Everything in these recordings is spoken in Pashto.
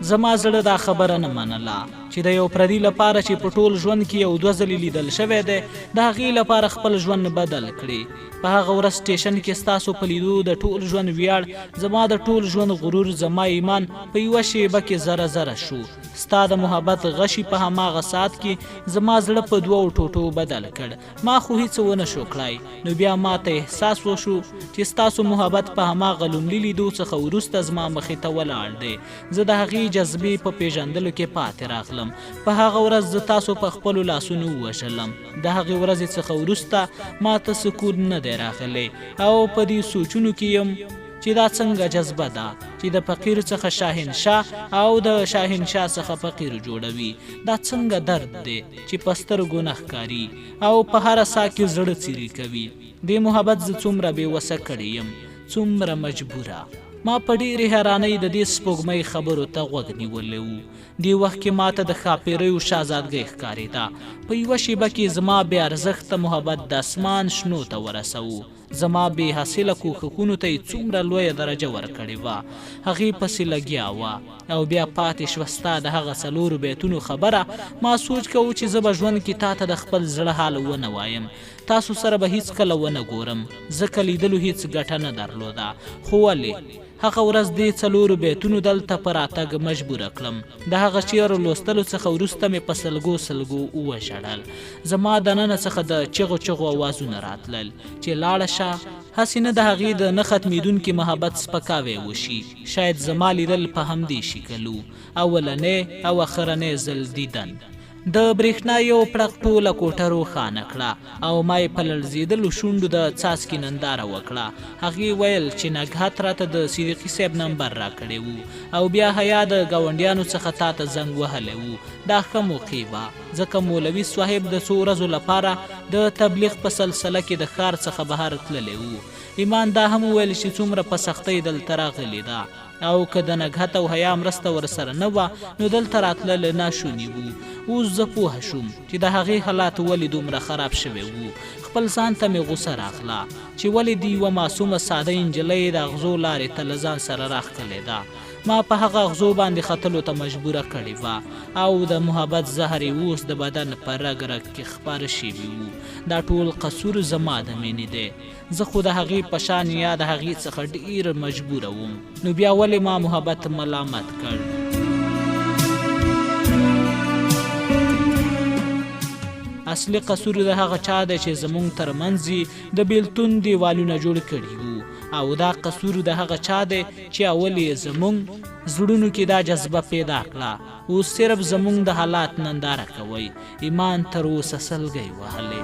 زما زړه دا خبره نه منله چې د یو پردي لپاره چې په ټول ژوند کې یو دوه ځلې لیدل شوی دی د هغې لپاره خپل ژوند بدل کړي. په هغه ورځ سټیشن کې ستاسو په لیدو د ټول ژوند ویاړ زما د ټول ژوند غرور زما ایمان په یوه شیبه کې زره زره شو. ستا د محبت غشي په هماغه ساعت کې زما زړه په دوو ټوټو بدل کړ. ما خو هیڅ ونه شو کړای. نو بیا ما ته احساس وشو چې ستاسو محبت په هماغه لومړي لیدو څخه وروسته زما مخې ته ولاړ دی. زه د هغې جذبې په پیژندلو کې پاتې راغلم. په هغه ورځ زه تاسو په خپلو لاسونو ووژلم. د هغې ورځې څخه وروسته ما ته سکون نه دی راغلی او په دې سوچونو کې یم چې دا څنګه جذبه ده چې د فقیر څخه شاهنشاه او د شاهنشاه څخه فقیر جوړوي. دا څنګه درد دی چې په سترګو نه ښکاري او په هره ساه کې زړه څیرې کوي. دې محبت زه څومره بېوسه کړی یم، څومره مجبوره. ما په ډېرې حیرانۍ د دې سپوږمۍ خبرو ته غوږ نیولی و. دې وخت کې ما ته د ښاپېریو شهزادګۍ ښکارېده. په یوه شیبه کې زما بې ارزښته محبت د اسمان شنو ته ورسوو. زما بې حاصله کوښښونو ته یې څومره لویه درجه ورکړې وه. هغې پسې لګیا وه او بیا پاتې شوه ستا د هغه څلورو بیتونو خبره. ما سوچ کوو چې زه به ژوند کې تا ته د خپل زړه حال ونه وایم. تاسو سره به هیڅکله ونه ګورم. ځکه لیدلو هیڅ ګټه نه درلوده. خو ولې هغه ورځ دې څلورو بیتونو دلته په راتګ مجبوره کړم. د هغه شعر لوستلو څخه وروسته مې په سلګو سلګو وژړل. زما دننه څخه د چغو چغو اوازونه راتلل چې لاړه شه، هسې نه د هغې د نه ختمېدونکي محبت سپکاوی وشي. شاید زما لیدل په همدې شکل و. اولنی او اخرنی ځل دیدن. د برېښنا یو پړق ټوله کوټه روښانه کړه او ما یې په لړزېدلو شونډو د څاڅکي ننداره وکړه. هغې ویل چې نګهت راته د صدیقي صاحب نمبر راکړی و او بیا حیا د ګاونډیانو څخه تا ته زنګ وهلی و. دا ښه موقع وه ځکه مولوي صاحب د څو ورځو لپاره د تبلیغ په سلسله کې د ښار څخه بهر تللی و. ایمان دا هم وویل چې څومره په سختۍ دلته راغلې ده او که د نګهت او حیا مرسته ورسره نه وه نو دلته راتلل ناشوني وو. اوس زه پوهه شوم چې د هغې حالات ولې دومره خراب شوی وو. خپل ځان ته مې غوسه راغله چې ولې د یوه معصومه ساده نجلۍ د اغزو لارې ته له ځان سره راښکلې ده. ما په هغه اغزو باندې ختلو ته مجبوره کړې وه او د محبت زهر یې اوس د بدن په رګ رګ کې خپاره شوي وو. دا ټول قصور زما د مینې دی. زه خو د هغې په شان یا د هغې څخه ډېر مجبوره وم. نو بیا ولې ما محبت ملامت کړ؟ اصلي قصور د هغه چا دی چې زموږ ترمنځ د بیلتون دیوالونه جوړ کړي وو او دا قصور د هغه چا دی چې اول یې زموږ زړونو کې دا جذبه پیدا کړه. اوس صرف زموږ د حالات ننداره کوئ. ایمان تر اوسه سلګۍ وهلی.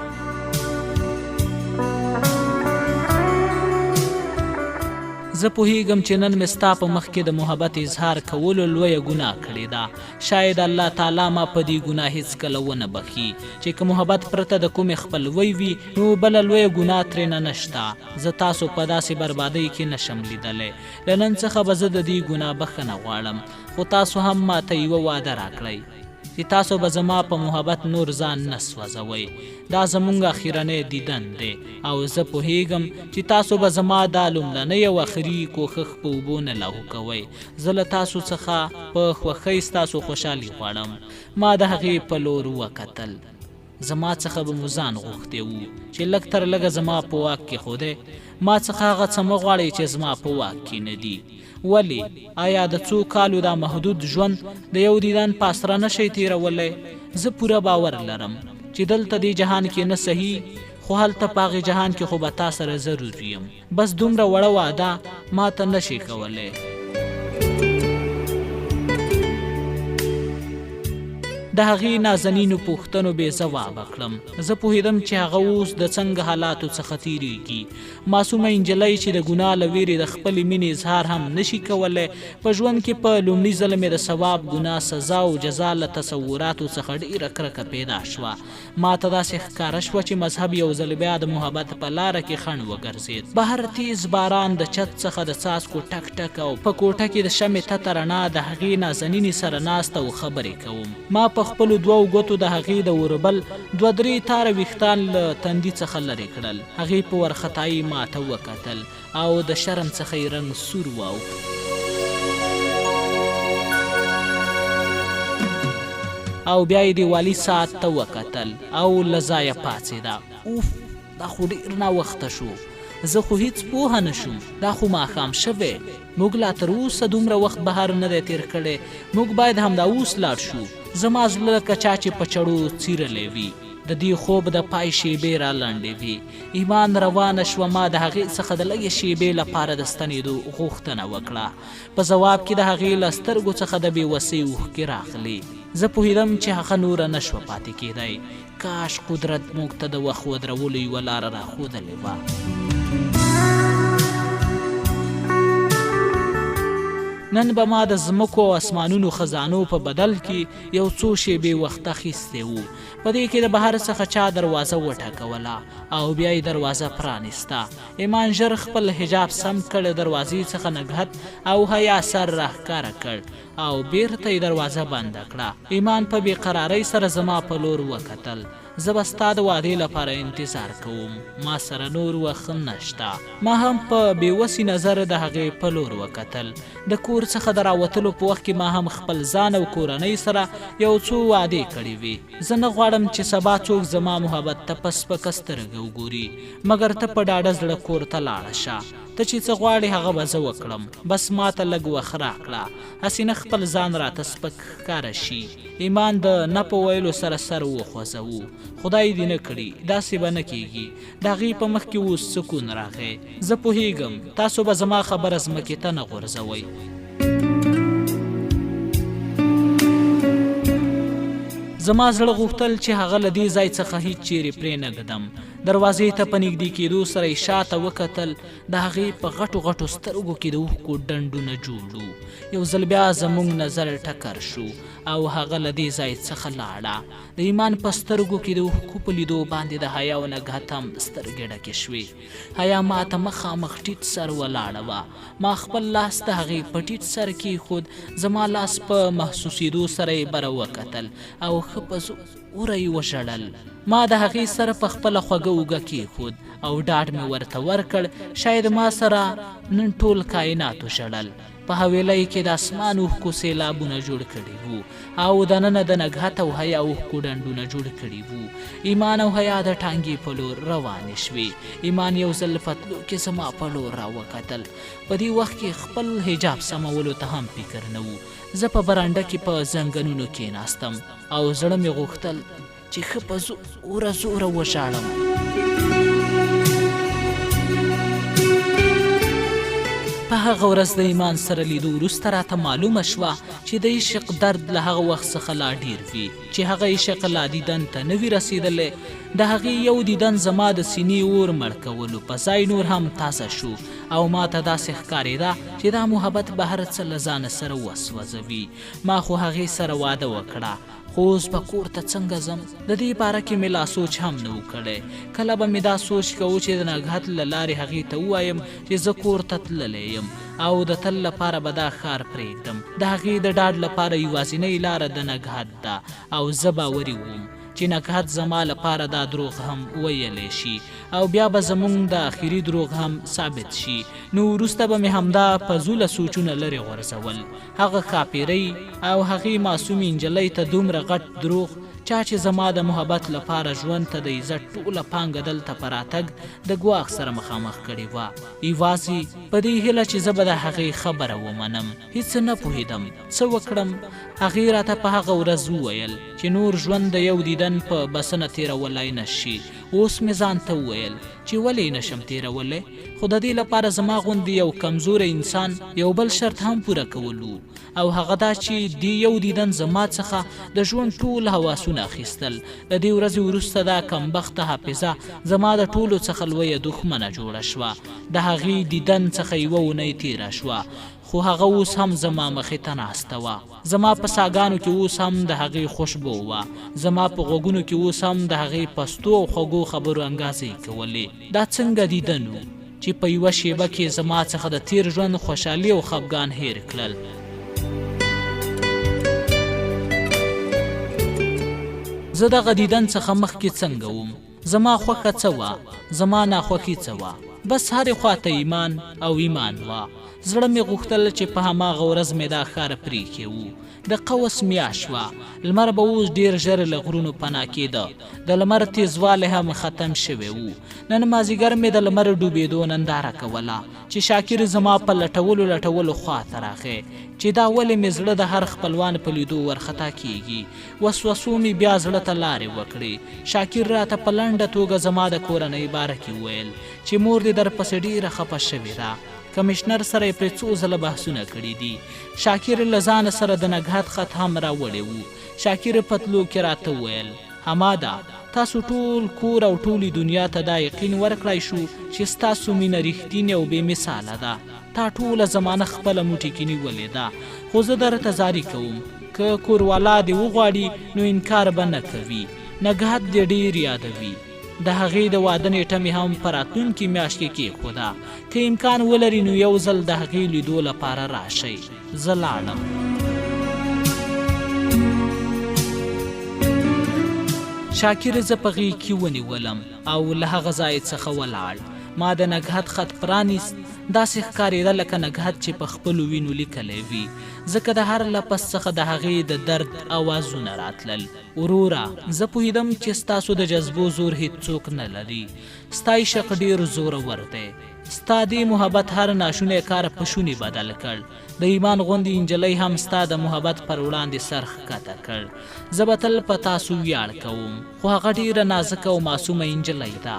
زه پوهیږم چې نن مې ستا په مخ کې د محبت اظهار کولو لویه ګناه کړې ده. شاید الله تعالی ما په دې ګناه هیڅکله ونه بخي چې که محبت پرته د کومې خپلوۍ وي نو بله لویه ګناه ترېنه نشته. زه تاسو په داسې بربادۍ کې نشم لیدلی. له نن څخه به زه د دې ګناه بخښنه غواړم. خو تاسو هم ما ته یوه واده راکړئ چې تاسو به زما په محبت نور ځان نه سوځوئ. دا زموږ اخرنی دیدن دی او زه پوهیږم چې تاسو به زما دا لومړنی او اخري کوښښ په اوبو نه لاهو کوئ. زه له تاسو څخه په خوښۍ ستاسو خوشحالي غواړم. ما د هغې په لور وکتل. زما څخه به مو ځان غوښتی وو چې لږ تر لږه زما په واک کې ښودی. ما څخه هغه څه مه غواړئ چې زما په واک کې نه دي. ولی آیا د څو کالو دا محدود ژوند د یو دیدن په اسره نشئ تیرولی؟ زه پوره باور لرم چې دلته دې جهان کې نه صحیح خو هلته په هغې جهان کې خو به تا سره ضرور یم. بس دومره وړه واده ما ته نشي کولی. د هغې نازنینو پوښتنو بې ځوابه کړم. زه پوهېدم چې هغه اوس د څنګه حالاتو څخه تېرېږي. معصومه نجلۍ چې د ګناه له ویرې د خپلې مینې اظهار هم نشي کولی. په ژوند کې په لومړي ځل مې د ثواب، ګناه، سزا او جزا له تصوراتو څخه ډېره کرکه پیدا شوه. ما ته داسې ښکاره شوه چې مذهب یو ځل بیا د محبت په لاره کې خنډ وګرځېد. بهر تیز باران د چت څخه د څاڅکو ټک ټک او په کوټه کې د شمعې تته رڼا د هغې نازنینې سره ناسته او خبرې کوم. ما په خپلو دوو ګوتو د هغې د اوربل 2-3 تاره ویښتان له تندي څخه لرې کړل. هغې په وارخطایي ما ته وکتل او د شرم څخه یې رنګ سور واوښت. او بیا یې د والي ساعت ته وکتل او له ځایه پاڅېده. اوف، دا خو ډېر ناوخته شو، زه خو هیڅ پوهه نه شوم، دا خو ماښام شوی، موږ لا تر اوسه دومره وخت بهر نه دی تېر کړی، موږ باید همدا اوس لاړ شو. زما زړه لکه چا چې په چړو څیرلی وي، د دې خوب د پای شیبې را لنډې وي. ایمان روانه شوه، ما د هغې څخه د لږې شیبې لپاره د ستنېدو غوښتنه وکړه. په ځواب کې د هغې له سترګو څخه د بېوسۍ اوښکې راغلې. زه پوهېدم چې هغه نوره نه شوه پاتې کېدی. کاش قدرت موږ ته د وخت ودرولو یوه لاره راښودلې وه. نن به ما د ځمکو او اسمانونو خزانو په بدل کې یو څو شیبې وخت اخیستی و. په دې کې د بهر څخه چا دروازه وټکوله او بیا یې دروازه پرانیسته. ایمان ژر خپل حجاب سم کړ، دروازې څخه نګهت او حیا سر راښکاره کړ او بیرته یې دروازه بنده کړه. ایمان په بېقرارۍ سره زما په لور وکتل. زه به ستا د وعدې لپاره انتظار کوم، ما سره نور وخت نشته. ما هم په بېوسي نظر د هغې په لور وکتل. د کور څخه د راوتلو په وخت کې ما هم خپل ځان او کورنۍ سره یو څو وعدې کړې وې. زه نه غواړم چې سبا څوک زما محبت ته په سپکه سترګه وګوري، مګر ته په ډاډه زړه کور ته لاړه شه. ته چې څه غواړې هغه به زه وکړم، بس ما ته لږ وخت راکړه، هسې نه خپل ځان راته سپک ښکاره شي. ایمان د نه په ویلو سره سر وخوځوو. خدای دې نه کړي، داسې به نه کېږي. د هغې په مخ کې اوس سکون راغی. زه پوهېږم تاسو به زما خبره ځمکې ته نه غورځوئ. زما زړه غوښتل چې هغه له دې ځای څخه هیڅ چیرې پرې نه ږدم. دروازې ته په نږدې کېدو سره یې شاته وکتل. د هغې په غټو غټو سترګو کې د اوښکو ډنډونه جوړ وو. یو ځل بیا زموږ نظر ټکر شو او هغه له دې ځای څخه لاړه. د ایمان په سترګو کې د اوښکو په لیدو باندې د حیا او نګهت هم سترګې ډکې شوې. حیا ما ته مخامخ ټیټ سر ولاړه وه. ما خپل لاس د هغې په ټیټ سر کېښود. زما لاس په محسوسېدو سره یې بره وکتل او ښه په زوره یې وژړل. ما د هغې سره په خپله خوږه اوږه کېښود او ډاډ مې ورته ورکړ شاید ما سره نن ټول کائناتو ژړل. په حویلۍ کې د اسمان اوښکو سیلابونه جوړ کړي وو او دننه د نګهت او حیا اوښکو ډنډونه جوړ کړي وو. ایمان او حیا د ټانګې په لور روانې شوې. ایمان یو ځل فتلو کې زما په لور راوکتل. په دې وخت کې خپل حجاب سمولو ته هم فکر نه و. زه په برنډه کې په زنګنونو کېناستم او زړه مې غوښتل چې ښه په زوره زوره وژاړم. په هغه ورځ د ایمان سره لیدو وروسته راته معلومه شوه چې د عشق درد له هغه وخت څخه لا ډېر وي چې هغه عشق لا دیدن ته نه وي رسېدلی. د هغې یو دیدن زما د سینې اور مړ کولو په ځای نور هم تازه شو او ما ته داسې ښکارېده چې دا محبت به هر څه له ځانه سره وسوځوي. ما خو هغې سره واده وکړه، خو اوس به کور ته څنګه ځم؟ د دې باره کې مې لا سوچ هم نه و کړی. کله به مې دا سوچ کوو چې د نګهت له لارې هغې ته ووایم چې زه کور ته تللی یم او د تل لپاره به دا ښار پرېږدم. د هغې د ډاډ لپاره یوازینۍ لاره د نګهت ده او زه باوري وم چې نګهت زما لپاره دا دروغ هم ویلی شي او بیا به زموږ د آخري دروغ هم ثابت شي. نو وروسته به مې همدا فضوله سوچونه لرې غورځول. هغه ښاپیرۍ او هغې معصومې نجلۍ ته دومره غټ دروغ چا چې زما د محبت لپاره ژوند ته د عزت ټوله پانګه دلته په راتګ د ګواښ سره مخامخ کړې وه. یوازې په دې هیله چې زه به د هغې خبره ومنم. هیڅ نه پوهېدم څه وکړم. هغې راته په هغه ورځ وویل چې نور ژوند د یو دیدن په بسنه تېرولی نه شي. اوس مې ځان ته وویل چې ولې نشم تېرولی، خو د دې لپاره زما غوندې یو کمزوری انسان یو بل شرط هم پوره کولو او هغه دا چې دې یو دیدن زما څخه د ژوند ټول حواسونه اخیستل. د دې ورځې وروسته دا کمبخته حافظه زما د ټولو څخه لویه دښمنه جوړه شوه. د هغې دیدن څخه یوه اونۍ تېره شوه خو هغه اوس هم زما مخې ته ناسته وه. زما په ساګانو کې اوس هم د هغې خوشبو وه. زما په غوږونو کې اوس هم د هغې پستو او خوږو خبرو انګازې کولې. دا څنګه دیدن و چې په یوه شیبه کې زما څخه د تېر ژوند خوشحالي او خفګان هیر کړل. زه دغه دیدن څخه مخکې څنګه وم؟ زما خوښه څه وه؟ زما ناخوښي څه وه؟ بس هرې خواته ایمان او ایمان وه. زړه مې غوښتل چې په هماغه ورځ مې دا ښار پرېښی وو. د قوس میاشت وه. لمر به اوس ډېر ژر له غرونو پناه کېده. د لمر تیزوالی هم ختم شوی وو. نن مازدیګر مې د لمر ډوبېدو ننداره کوله چې شاکر زما په لټولو خواته راغی چې دا ولې مې زړه د هر خپلوان په لیدو ورخطا کېږي. وسوسو مې بیا زړه ته لارې وکړې. شاکر راته په لنډه توګه زما د کورنۍ باره کې وویل چې مور دې درپسې ډېره خفه شوې ده. کمشنر سره یې پرې څو ځله بحثونه کړي دي. شاکر له ځانه سره د نګهت خط هم راوړی وو. شاکر پتلو کې راته وویل حماده تاسو ټول کور او ټولې دنیا ته دا یقین ورکړی شو چې ستاسو مینه رښتینې او بې مثاله ده. تا ټوله زمانه خپله موټې کې نیولې ده. خو زه درته زاري کوم که کوروالا دې وغواړي نو انکار به نه کوي. نګهت دې ډېر یادوي. د هغې د واده نیټه مې هم په راتلونکې میاشت کې کېښوده. که امکان ولري نو یو ځل د هغې لیدو لپاره راشئ. زه لاړم. شاکر زه په غېږ کې ونیولم او له هغه ځای څخه ولاړ. ما د نګهت خط پرانیست. داسې ښکارېده لکه نګهت چې په خپلو وینو لیکلی وي، ځکه د هر لفظ څخه د هغې د درد اوازونه راتلل. وروره زه پوهېدم چې ستاسو د جذبو زور هېڅوک نه لري. ستا عشق ډېر زورور دی. ستا دې محبت هر ناشونی کار په شونې بدل کړ. د ایمان غوندې نجلۍ هم ستا د محبت پر وړاندې سر ښکته کړ. زه به تل په تاسو ویاړ کوم، خو هغه ډېره نازکه او معصومه نجلۍ ده.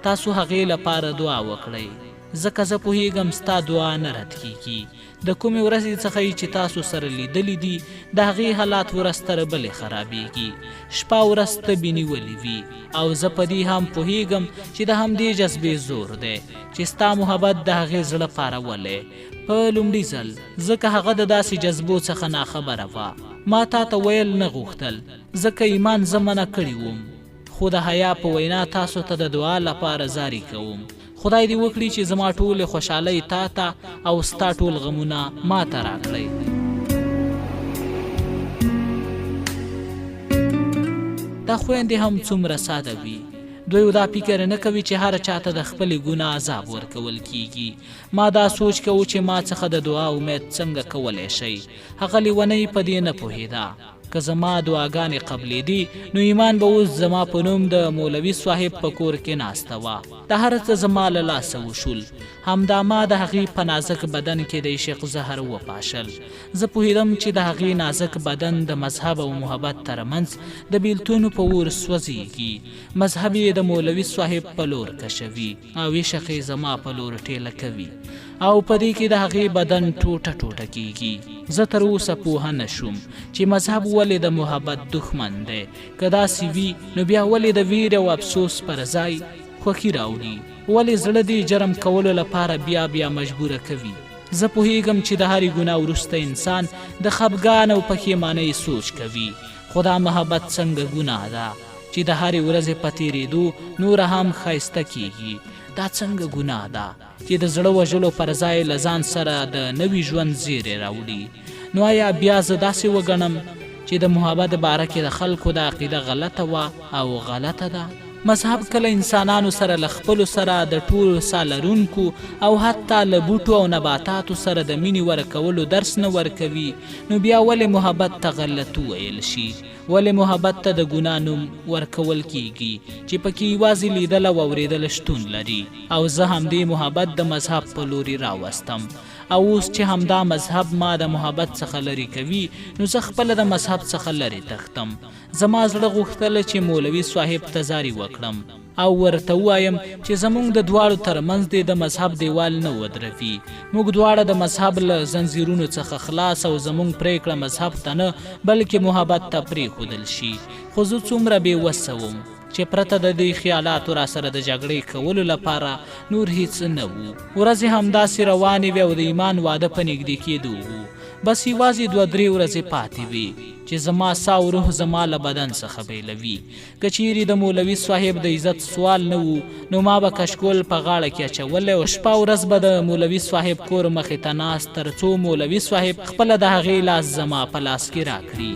تاسو هغې لپاره دعا وکړئ، ځکه زه پوهېږم ستا دعا نه رد کېږي. د کومې ورځې څخه چې تاسو سره لیدلي دي د هغې حالات ورځ تر بلې خرابېږي. شپه ورځ تبې نیولې وي او زه په دې هم پوهېږم چې د همدې جذبې زور دی چې ستا محبت د هغې زړه پارولی. په لومړي ځل ځکه هغه د داسې جذبو څخه ناخبره وه. ما تا ته ویل نه غوښتل ځکه ایمان زه منع کړي وم، خو د حیا په وینا تاسو ته د دعا لپاره زاري کوم. خدای دې وکړي چې زما ټولې خوشحالۍ تا ته او ستا ټول غمونه ما ته راکړئ. دا خویندې هم څومره ساده وي. دوی دا فکر نه کوي چې هر چاته د خپلې ګناه عذاب ورکول کیږي. ما دا سوچ کوو چې ما څخه د دعا امید څنګه کولی شئ. هغه لیونۍ په دې نه پوهېده. که زما دعاګانې قبلېدي نو ایمان به اوس زما په نوم د مولوي صاحب په کور کې ناسته وه. د هر څه زما له لاسه وشول. همدا ما د هغې په نازک بدن کې د عشق زهر وپاشل. زه پوهېدم چې د هغې نازک بدن د مذهب او محبت ترمنځ د بیلتون په اور سوځېږي. مذهب یې د مولوي صاحب په لور کشوي او عشق یې زما په لور ټېله کوي او په دې کې د هغې بدن ټوټه ټوټه کېږي. زه تر اوسه پوهه نه شوم چې مذهب ولې د محبت دښمن دی. که داسې وي نو بیا ولې د ویر او افسوس پر ځای خوښي راوړي؟ ولې زړه دې جرم کولو لپاره بیا بیا مجبوره کوي؟ زه پوهېږم چې د هرې ګناه وروسته انسان د خفګان او پښیمانۍ سوچ کوي، خو دا محبت څنګه ګناه ده چې د هرې ورځې په تېرېدو نوره هم ښایسته کېږي؟ دا څنګه ګناه ده چې د زړه وژلو پر ځای له ځان سره د نوي ژوند زیری راوړي؟ نو آیا بیا زه داسې وګڼم چې د محبت باره کې د خلکو د عقیده غلطه وه او غلطه ده؟ مذهب کله انسانانو سره له خپلو سره د ټولو ساه لرونکو او حتی له بوټو او نباتاتو سره د مینې ورکولو درس نه ورکوي؟ نو بیا ولې محبت ته غلط وویل شي؟ ولې محبت ته د ګناه نوم ورکول کیږي چې پکې یوازې لیدل او اورېدل شتون لري؟ او زه همدې محبت د مذهب په لوري راوستم. او اوس چې همدا مذهب ما د محبت څخه لرې کوي نو زه خپله د مذهب څخه لرې تښتم. زما زړه غوښتله چې مولوي صاحب ته زاري وکړم او ورته ووایم چې زموږ د دواړو ترمنځ دې د مذهب دیوال نه ودروي. موږ دواړه د مذهب له زنځیرونو څخه خلاص او زموږ پرېکړه مذهب ته نه بلکې محبت ته پرېښودل شي. خو زه څومره بې وسه وم چې پرته د دې خیالاتو را سره د جګړې کولو لپاره نور هیڅ نه وو. ورځې همداسې روانې وې او د ایمان واده په نږدې کېدو وو. بس یوازې 2-3 ورځې پاتې وې چې زما سا او روح زما له بدن څخه بیلوي. که چیرې د مولوي صاحب د عزت سوال نه وو نو ما به کشکول په غاړه کې اچولی او شپه ورځ به د مولوي صاحب کور مخې ته ناست تر څو مولوي صاحب خپله د هغې لاس زما په لاس کې راکړي.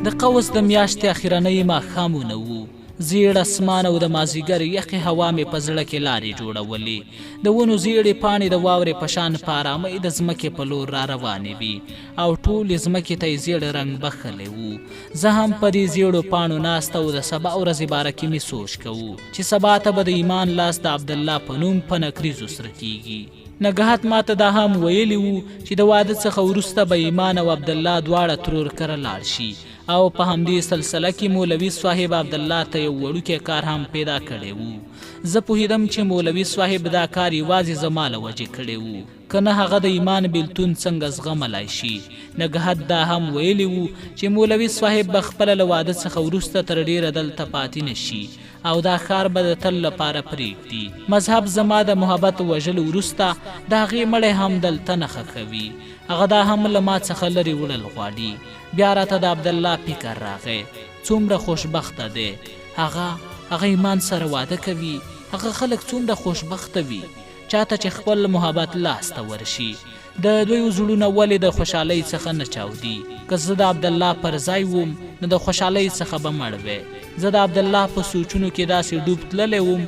د قوس د میاشتې اخرنۍ ماښامونه وو. زیړ اسمان او د مازیګر یخې هوا مې په زړه کې لارې جوړولې. د ونو زیړې پاڼې د واورې په شان په ارامۍ د ځمکې په لور را روانې وي او ټولې ځمکې ته یې زیړ رنګ بخښلی و. زه هم په دې زیړو پاڼو ناسته او د سبا ورځې باره کې مې سوچ کوو چې سبا ته به د ایمان لاس د عبدالله په نوم په نکریزو سره کیږي. نګهت ماته دا هم ویلی وو چې د واده څخه وروسته به ایمان او عبدالله دواړه ترور کره لاړ شي او په همدې سلسله کې مولوي صاحب عبدالله ته یو وړوکی کار هم پیدا کړی و. زه پوهېدم چې مولوي صاحب دا کار یوازې زما له وجې کړی و، که نه هغه د ایمان بیلتون څنګه زغملی شي. نګهت دا هم ویلی و چې مولوي صاحب به خپله له واده څخه وروسته تر ډېره دلته پاتې نه شي او دا ښار به د تل لپاره پرېږدي. مذهب زما د محبت وژلو وروسته د هغې مړی هم دلته نه ښخوي. هغه دا هم له ما څخه لرې وړل غواړي. بیا راته د عبدالله فکر راغی، څومره خوشبخته دی. هغه ایمان سره واده کوي. هغه خلک څومره خوشبخته وي چاته چې خپل محبت لاس ته ورشي. د دوی زړونه ولې د خوشحالۍ څخه نه چاودي؟ که زه د عبدالله پر ځای وم نو د خوشحالۍ څخه به مړ وی. زه د عبدالله په سوچونو کې داسې ډوب تللی وم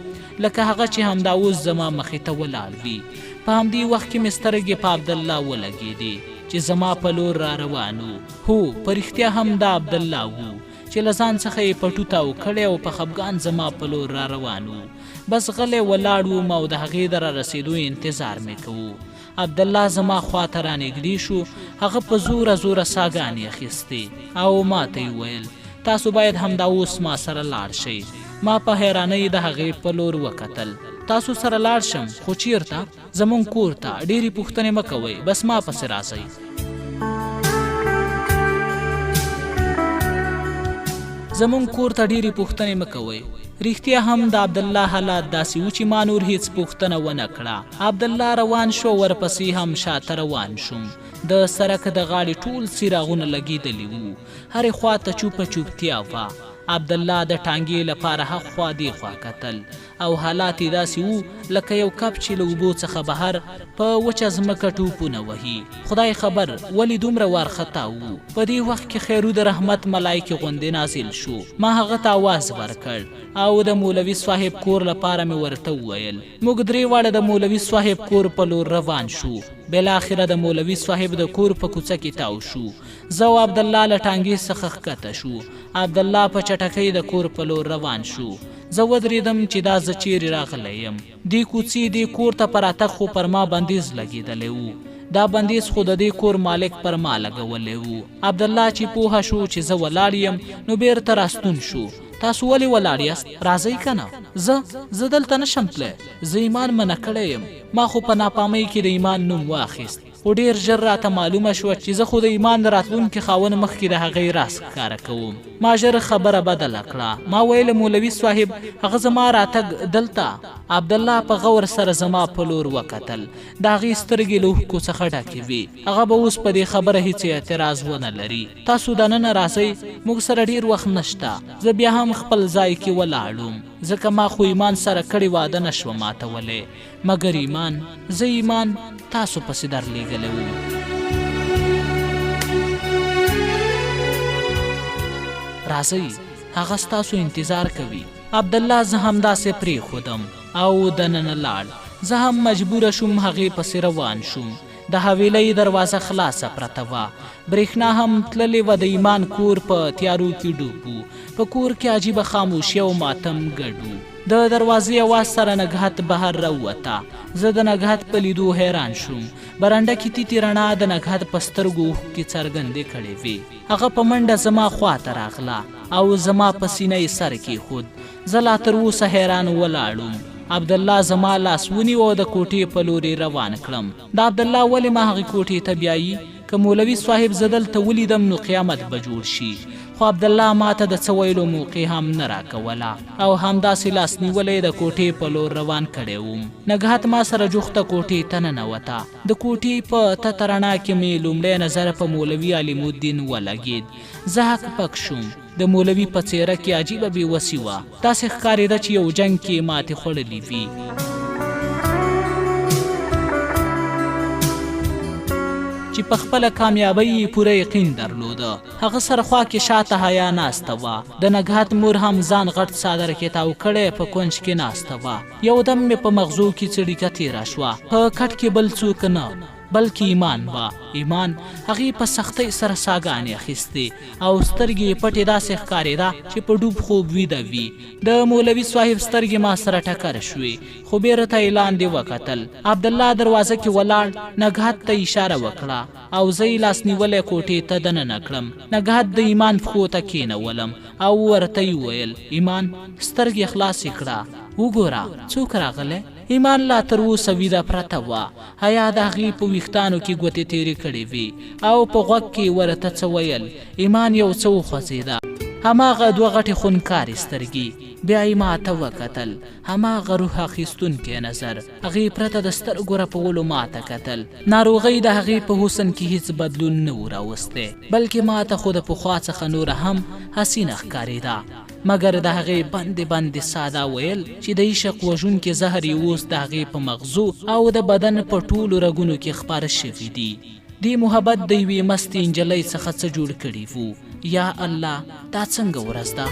لکه هغه چې همدا اوس زما مخې ته ولاړ وي. په همدې وخت کې مې سترګې په عبدالله ولګېدې چې زما په لور را روان و. هو، په رښتیا هم دا عبدالله و چې له ځان څخه یې پټو تاو کړی او په خفګان زما په لور را روان و. بس غلی ولاړ وم او د هغې د را رسېدو انتظار مې کوو. عبدالله زما خواته رانږدې شو. هغه په زوره ساګانې اخیستې او ما ته یې ویل تاسو باید همدا اوس ما سره لاړ شئ. ما په حیرانۍ د هغې په لور وکتل. تاسو سره لاړ شم؟ خو چیرته؟ زمونږ کور ته. ډېرې پوښتنې مه کوئ، بس ما پسې راځئ. زمونږ کور ته ډېرې پوښتنې مه کوئ. رښتیا هم د عبدالله حالات داسې و چې ما نور هیڅ پوښتنه ونه کړه. عبدالله روان شو، ورپسې هم شاته روان شوم. د سړک د غاړې ټول څراغونه لګېدلي وو. هرې خوا ته چوپتیا وه. عبدالله د ټانګې لپاره هخوا دېخوا کتل او حالات یې داسې وو لکه یو کب چې له اوبو څخه بهر په وچه ځمکه ټوپونه وهي. خدای خبر ولې دومره وارخطا وو. په دې وخت کې خیرو د رحمت ملایکې غوندې نازل شو. ما هغه ته آواز ورکړ او د مولوي صاحب کور لپاره مې ورته وویل. موږ درې واړه د مولوي صاحب کور په لور روان شو. بالاخره د مولوي صاحب د کور په کوڅه کې تاو شو. زه او عبدالله له ټانګې څخه ښکته شو. عبدالله په چټکۍ د کور په لور روان شو. زه ودرېدم چې دا زه چیرې راغلی یم. دې کوڅې دې کور ته په راتګ خو پر ما بندیز لګېدلی و. دا بندیز خو د دې کور مالک پر ما لګولی و. عبدالله چې پوهه شو چې زه ولاړ یم نو بیرته راستون شو. تاسو ولې ولاړ یاست؟ راځئ که نه؟ زه دلته نشم تللی. زه ایمان منع کړی یم. ما خو په ناپامۍ کې د ایمان نوم واخیست خو ډېر ژر راته معلومه شوه چې زه خو د ایمان د راتلونکي خاوند مخکې د هغې راز ښکاره کوم. ما ژر خبره بدله کړه. ما ویل مولوي صاحب هغه زما راتګ دلته. عبدالله په غور سره زما په لور وکتل. د هغې سترګې له اوښکو څخه ډکې وې. هغه به اوس په دې خبره هیڅ اعتراض ونه لري. تاسو دننه راځئ، موږ سره ډېر وخت نشته. زه بیا هم خپل ځای کې ولاړم ځکه ما خو ایمان سره کړې واده نه شوه ماتولی، مګر زه ایمان تاسو پسې درلېږلی وم. راځئ، هغه ستاسو انتظار کوي. عبدالله زه همداسې پرېښودم او دننه لاړ. زه هم مجبوره شوم هغې پسې روان شوم. د حویلۍ دروازه خلاصه پرته وه. برېښنا هم تللې وه. د ایمان کور په تیارو کې ډوب و. په کور کې عجیبه خاموشي او ماتم ګډ و. د دروازې اواز سره نګهت بهر راووته. زه د نګهت په لیدو حیران شوم. برنډه کې تیتې رڼا د نګهت په سترګو اوښکې څرګندې کړې وې. هغه په منډه زما خواته راغله او زما په سینه یې سر کېښود. زه لا تر اوسه حیران ولاړم. عبدالله زما لاس ونیو او د کوټې په لورې روان کړم. د عبدالله ولې ما هغې کوټې ته بیایي؟ که مولوي صاحب زه دلته ولیدم نو قیامت به جوړ شي. خو عبدالله ماته د څه ویلو موقع هم نه راکوله او همداسې لاس نیولی د کوټې په لور روان کړی وم. نګهت ما سره جوخته کوټې ته ننوته. د کوټې په تته رڼا کې مې لومړی نظر په مولوي علیم الدین ولګېد. زه هک پک شوم. د مولوي په څېره کې عجیبه بېوسي وه. داسې ښکارېده چې یو جنګ کې ماتې خوړلې وي. چې په خپله کامیابۍ یې پوره یقین درلوده. هغه سره خوا کې شاته حیا ناسته وه. د نګهت مور هم ځان غټ څادر کې تاو کړی په کونج کې ناسته وه. یو دم مې په مغزو کې څړیکه تېره شوه. په کټ کې بل څوک نه بلکې ایمان وه. ایمان هغې په سختۍ سره ساګانې اخیستې او سترګې یې پټې داسې ښکارېده چې په ډوب خوب ویده وي. د مولوي صاحب سترګې ما سره ټکر شوې خو بیرته یې لاندې وکتل. عبدالله دروازه کې ولاړ نګهت ته اشاره وکړه او زه یې لاس نیولی کوټې ته دننه کړم. نګهت د ایمان پښو ته کېنولم او ورته یې وویل ایمان سترګې خلاصې کړه وګوره څوک راغلی. ایمان لا تر اوسه ویده پرته وه. حیا د هغې په ویښتانو کې ګوتې تېرې کړې وې او په غوږ کې ورته څه ویل. ایمان یو څه وخوځېده. هماغه دوه غټې خونکارې سترګې. بیا یې ما ته وکتل. هماغه روح اخیستونکی نظر. هغې پرته د سترګو رپولو ما ته کتل. ناروغۍ د هغې په حسن کې هیڅ بدلون نه و راوستی بلکې ما ته خو د پخوا څخه نوره هم حسینه ښکارېده. مګر د هغې بندې بندې ساده ویل چې د عشق وژونکي زهر یې اوس د هغې په مغزو او د بدن په ټولو رګونو کې خپاره شوي دي. دې محبت د یوې مستې نجلۍ څخه څه جوړ کړي وو. یا الله دا څنګه ورځ ده.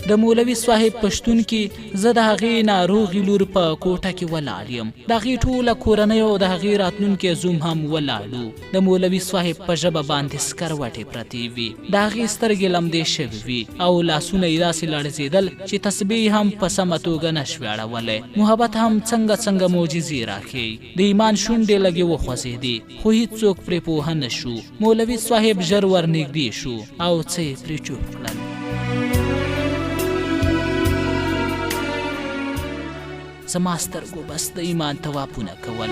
د مولوي صاحب په شتون کې زه د هغې ناروغې لور په کوټه کې ولاړ یم. د هغې ټوله کورنۍ او د هغې راتلونکی زوم هم ولاړو. د مولوي صاحب په ژبه باندې سکروټې پرتې وې. د هغې سترګې لمدې شوې وې او لاسونه یې داسې لړزېدل چې تسبیح هم په سمه توګه نه شوې اړولی. محبت هم څنګه معجزې راښیي. د ایمان شونډې لږې وخوځېدې خو هېڅوک پرې پوهه نه شو. مولوي صاحب ژر ورنږدې شو او څه یې پرې چوپ کړل. زما سترګو بس د ایمان توافونه کول.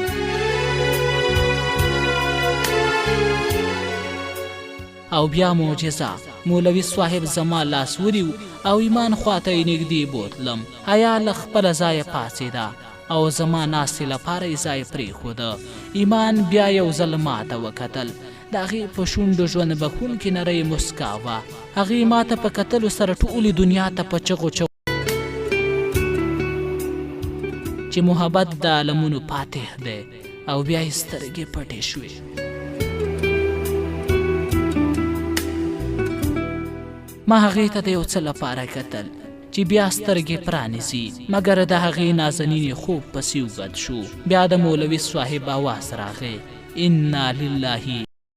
او بیا معجزه. مولوي صاحب زما لاس ونیو او ایمان خواته یې نږدې بوتلم. حیا له خپله ځایه پاڅېده او زما ناستې لپاره یې ځای پرېښوده. ایمان بیا یو ځل ما ته وکتل. د هغې په شونډو ژوند بښونکې نرۍ مسکا وه. هغې ما ته په کتلو سره ټولې دنیا ته په چغو چې محبت د عالمونو فاتح دی او بیا یې سترګې پټې شوې. ما هغې ته د یو څه لپاره کتل چې بیا سترګې پرانیزي مګر د هغې نازنینې خوب پسې اوږد شو. بیا د مولوي صاحب اواز راغی انا لله